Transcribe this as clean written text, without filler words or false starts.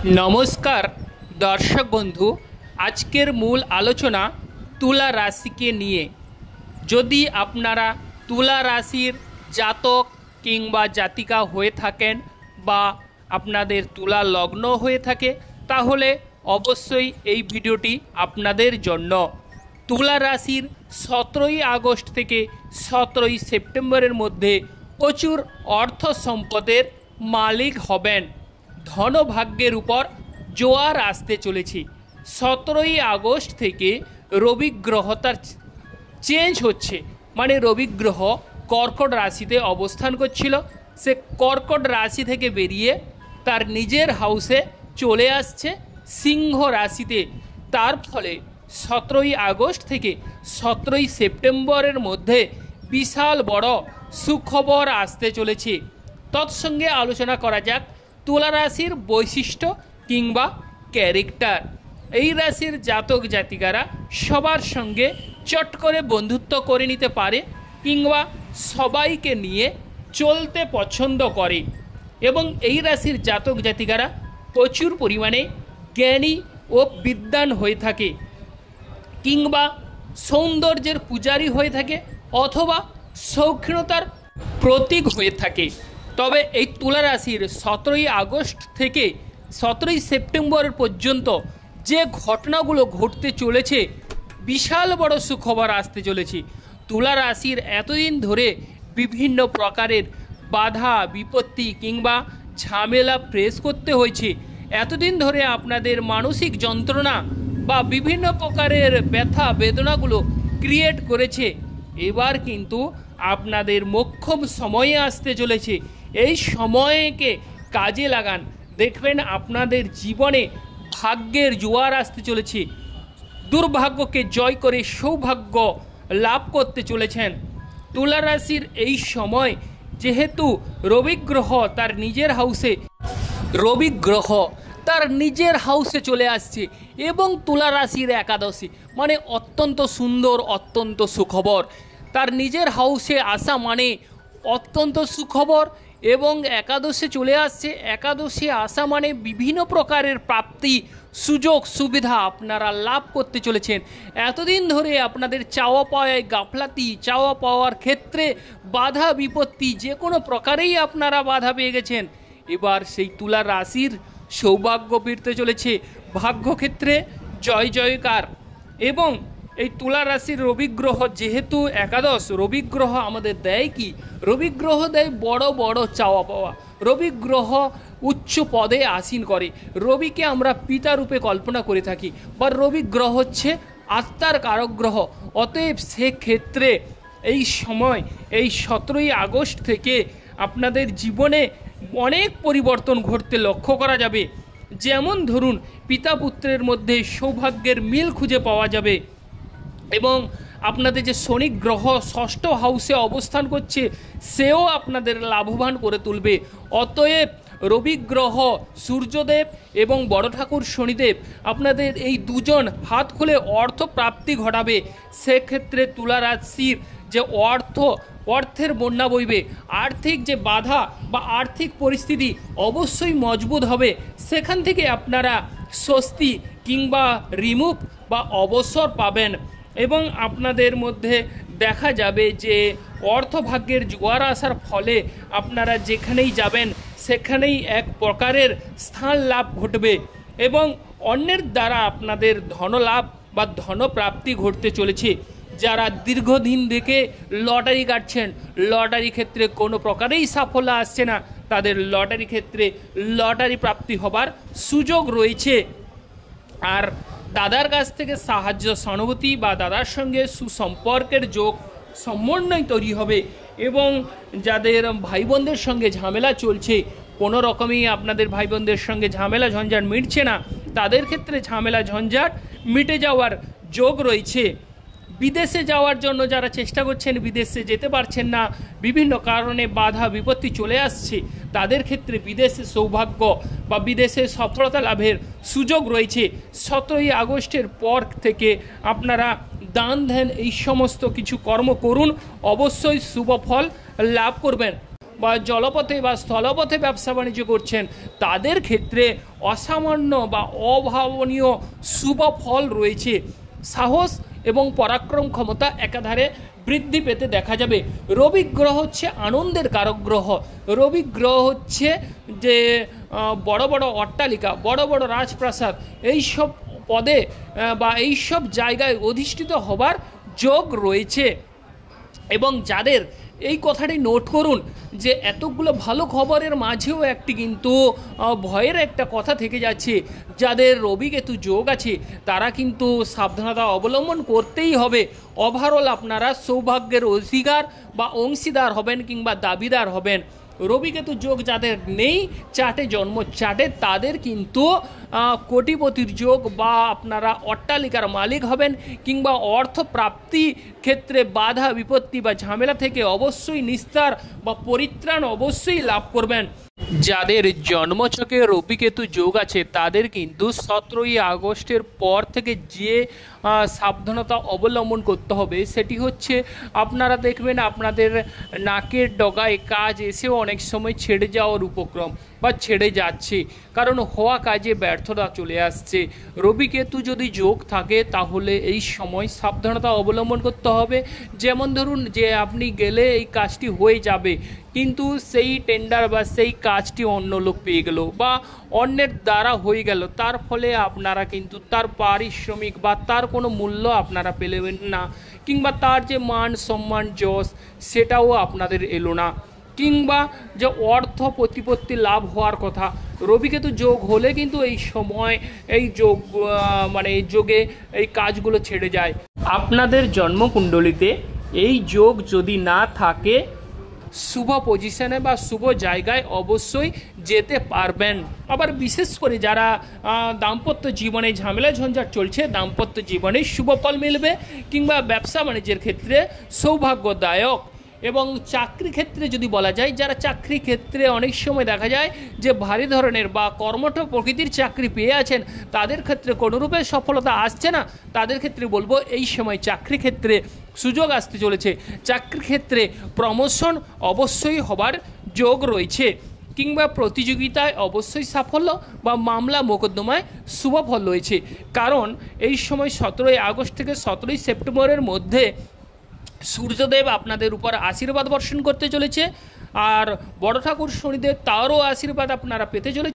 नमस्कार दर्शक बंधु आजकेर मूल आलोचना तुला राशि के निये। यदि आपनारा तुला राशिर जातक किंबा जातिका हुए थाकेन बा आपनादेर तुला लग्न हुए थाके ताहले अवश्यई एई भिडियोटी आपनादेर जन्य। तुला राशिर 17 आगस्ट थेके 17 सेप्टेम्बरेर मध्य प्रचुर अर्थ सम्पदेर मालिक हबेन। धन भाग्येर ऊपर जोयार आसते चलेছে। 17 आगस्ट থেকে রবি গ্রহ তার চেঞ্জ হচ্ছে, মানে রবি গ্রহ কর্কট রাশিতে অবস্থান করছিল, সে কর্কট রাশি থেকে বেরিয়ে তার নিজের হাউসে চলে আসছে সিংহ রাশিতে। তার ফলে 17 আগস্ট থেকে 17 সেপ্টেম্বরের মধ্যে বিশাল বড় সুখবর আসতে চলেছে। তৎসঙ্গে আলোচনা করা যাক तुला राशिर वैशिष्ट्य किंबा क्यारेक्टार। এই রাশির জাতক জাতিকারা সবার সঙ্গে চট করে বন্ধুত্ব করে নিতে পারে কিংবা সবাইকে নিয়ে চলতে পছন্দ করে এবং এই রাশির জাতক জাতিকারা প্রচুর পরিমাণে জ্ঞানী ও বিদ্বান হয়ে থাকে কিংবা সৌন্দর্যের পূজারী হয়ে থাকে অথবা শৌখিনতার প্রতীক হয়ে থাকে। তবে এই তুলা রাশির 17 আগস্ট থেকে 17 সেপ্টেম্বর পর্যন্ত যে ঘটনাগুলো ঘটতে চলেছে বিশাল বড় সুখবর আসতে চলেছে। তুলা রাশির এতদিন ধরে বিভিন্ন প্রকারের বাধা বিপত্তি কিংবা ঝামেলা ফেস করতে হয়েছে। এতদিন ধরে আপনাদের মানসিক যন্ত্রণা বা বিভিন্ন প্রকারের ব্যথা বেদনাগুলো ক্রিয়েট করেছে। এবার কিন্তু আপনাদের মোক্ষম সময়ে আসতে চলেছে। এই সময়কে কাজে লাগান, দেখবেন আপনাদের জীবনে ভাগ্যের জোয়ার আসতে চলেছে। দুর্ভাগ্যকে জয় করে সৌভাগ্য লাভ করতে চলেছেন। তুলা রাশির এই সময় যেহেতু রবি গ্রহ তার নিজের হাউসে চলে আসছে এবং তুলা রাশির একাদশী মানে অত্যন্ত সুন্দর অত্যন্ত সুখবর। তার নিজের হাউসে আসা মানে অত্যন্ত সুখবর এবং একাদশে চলে আসছে। একাদশে আসা মানে বিভিন্ন প্রকারের প্রাপ্তি সুযোগ সুবিধা আপনারা লাভ করতে চলেছেন। এতদিন ধরে আপনাদের চাওয়া পাওয়ায় গাফলাতি, চাওয়া পাওয়ার ক্ষেত্রে বাধা বিপত্তি যে কোনো প্রকারেই আপনারা বাধা পেয়ে গেছেন। এবার সেই তুলা রাশির সৌভাগ্য ফিরতে চলেছে, ভাগ্যক্ষেত্রে জয় জয়কার। এবং এই তুলা রাশির রবি গ্রহ যেহেতু একাদশ, রবি গ্রহ আমাদের দেয় কি? রবি গ্রহ দেয় বড় বড় চাওয়া পাওয়া। রবি গ্রহ উচ্চ পদে আসীন করে। রবিকে আমরা পিতা রূপে কল্পনা করে থাকি বা রবি গ্রহ হচ্ছে আত্মার কারক গ্রহ। অতএব সেক্ষেত্রে এই সময় এই 17 আগস্ট থেকে আপনাদের জীবনে অনেক পরিবর্তন ঘটতে লক্ষ্য করা যাবে। যেমন ধরুন পিতা পুত্রের মধ্যে সৌভাগ্যের মিল খুঁজে পাওয়া যাবে এবং আপনাদের যে শনি গ্রহ ষষ্ঠ হাউসে অবস্থান করছে সেও আপনাদের লাভবান করে তুলবে। অতএব রবি গ্রহ সূর্যদেব এবং বড় ঠাকুর শনিদেব আপনাদের এই দুজন হাত খুলে অর্থ প্রাপ্তি ঘটাবে। সেক্ষেত্রে তুলা রাশির যে অর্থের বন্যা বইবে, আর্থিক যে বাধা বা আর্থিক পরিস্থিতি অবশ্যই মজবুত হবে। সেখান থেকে আপনারা স্বস্তি কিংবা রিমুভ বা অবসর পাবেন এবং আপনাদের মধ্যে দেখা যাবে যে অর্থভাগ্যের জোয়ার আসার ফলে আপনারা যেখানেই যাবেন সেখানেই এক প্রকারের স্থান লাভ ঘটবে এবং অন্যের দ্বারা আপনাদের ধনলাভ বা ধনপ্রাপ্তি ঘটতে চলেছে। যারা দীর্ঘদিন থেকে লটারি কাটছেন, লটারি ক্ষেত্রে কোনো প্রকারেই সাফল্য আসছে না, তাদের লটারি ক্ষেত্রে লটারি প্রাপ্তি হবার সুযোগ রয়েছে। আর দাদার কাছ থেকে সাহায্য সহানুভূতি বা দাদার সঙ্গে সুসম্পর্কের যোগ সমন্বয় তৈরি হবে এবং যাদের ভাই বোনদের সঙ্গে ঝামেলা চলছে, কোনো রকমই আপনাদের ভাই বোনদের সঙ্গে ঝামেলা ঝঞ্ঝাট মিটছে না, তাদের ক্ষেত্রে ঝামেলা ঝঞ্ঝাট মিটে যাওয়ার যোগ রয়েছে। বিদেশে যাওয়ার জন্য যারা চেষ্টা করছেন বিদেশে যেতে পারছেন না, বিভিন্ন কারণে বাধা বিপত্তি চলে আসছে, তাদের ক্ষেত্রে বিদেশে সৌভাগ্য বা বিদেশে সফলতা লাভের সুযোগ রয়েছে। 17 আগস্টের পর থেকে আপনারা দান ধ্যান এই সমস্ত কিছু কর্ম করুন, অবশ্যই শুভ ফল লাভ করবেন। বা জলপথে বা স্থলপথে ব্যবসা বাণিজ্য করছেন তাদের ক্ষেত্রে অসামান্য বা অভাবনীয় শুভ ফল রয়েছে। সাহস এবং পরাক্রম ক্ষমতা একাধারে বৃদ্ধি পেতে দেখা যাবে। রবি গ্রহ হচ্ছে আনন্দের কারক গ্রহ। রবি গ্রহ হচ্ছে যে বড় বড় অট্টালিকা, বড় বড় রাজপ্রাসাদ, এইসব পদে বা এইসব জায়গায় অধিষ্ঠিত হবার যোগ রয়েছে। এবং যাদের এই কথাটি নোট করুন যে এতগুলো ভালো খবরের মাঝেও একটি কিন্তু ভয়ের একটা কথা থেকে যাচ্ছে, যাদের রবি কেতু যোগ আছে তারা কিন্তু সাবধানতা অবলম্বন করতেই হবে। ওভারঅল আপনারা সৌভাগ্যের অধিকার বা অংশীদার হবেন কিংবা দাবিদার হবেন। রবি কেতু যোগ যাদের নেই চাটে জন্ম চাটে তাদের কিন্তু কোটিপতির যোগ বা আপনারা অট্টালিকার মালিক হবেন কিংবা অর্থ প্রাপ্তি ক্ষেত্রে বাধা বিপত্তি বা ঝামেলা থেকে অবশ্যই নিস্তার বা পরিত্রাণ অবশ্যই লাভ করবেন। যাদের জন্মছকে রবি কেতু যোগ আছে তাদের কিন্তু 17ই আগস্টের পর থেকে যে সাবধানতা অবলম্বন করতে হবে সেটি হচ্ছে আপনারা দেখবেন আপনাদের নাকের ডগায় কাজ এসেও অনেক সময় ছেড়ে যাওয়ার উপক্রম বা ছেড়ে যাচ্ছে, কারণ হওয়া কাজে ব্যর্থতা চলে আসছে। রবি কেতু যদি যোগ থাকে তাহলে এই সময় সাবধানতা অবলম্বন করতে হবে। যেমন ধরুন যে আপনি গেলে এই কাজটি হয়ে যাবে কিন্তু সেই টেন্ডার বা সেই কাজটি অন্য লোক পেয়ে গেল বা অন্যের দ্বারা হয়ে গেল, তার ফলে আপনারা কিন্তু তার পারিশ্রমিক বা তার কোনো মূল্য আপনারা পেলেন না কিংবা তার যে মান সম্মান যশ সেটাও আপনাদের এলো না, কিংবা যে অর্থ প্রতিপত্তি লাভ হওয়ার কথা রবি কেতু যোগ হলে কিন্তু এই সময় এই যোগ মানে এই যোগে এই কাজগুলো ছেড়ে যায়। আপনাদের জন্মকুণ্ডলিতে এই যোগ যদি না থাকে শুভ পজিশনে বা শুভ জায়গায় অবশ্যই যেতে পারবেন। আবার বিশেষ করে যারা দাম্পত্য জীবনে ঝামেলা ঝঞ্ঝাট চলছে দাম্পত্য জীবনে শুভ ফল মিলবে কিংবা ব্যবসা বাণিজ্যের ক্ষেত্রে সৌভাগ্যদায়ক। এবং চাকরি ক্ষেত্রে যদি বলা যায়, যারা চাকরি ক্ষেত্রে অনেক সময় দেখা যায় যে ভারী ধরনের বা কর্মঠ প্রকৃতির চাকরি পেয়ে আছেন তাদের ক্ষেত্রে কোনোরূপে সফলতা আসছে না, তাদের ক্ষেত্রে বলবো এই সময় চাকরি ক্ষেত্রে সুযোগ আসতে চলেছে। চাকরি ক্ষেত্রে প্রমোশন অবশ্যই হবার যোগ রয়েছে কিংবা প্রতিযোগিতায় অবশ্যই সাফল্য বা মামলা মোকদ্দমায় শুভ ফল রয়েছে। কারণ এই সময় 17ই আগস্ট থেকে 17ই সেপ্টেম্বরের মধ্যে সূর্যদেব আপনাদের উপর আশীর্বাদ বর্ষণ করতে চলেছে আর বড় ঠাকুর শনিদেব তারও আশীর্বাদ আপনারা পেতে চলেছে।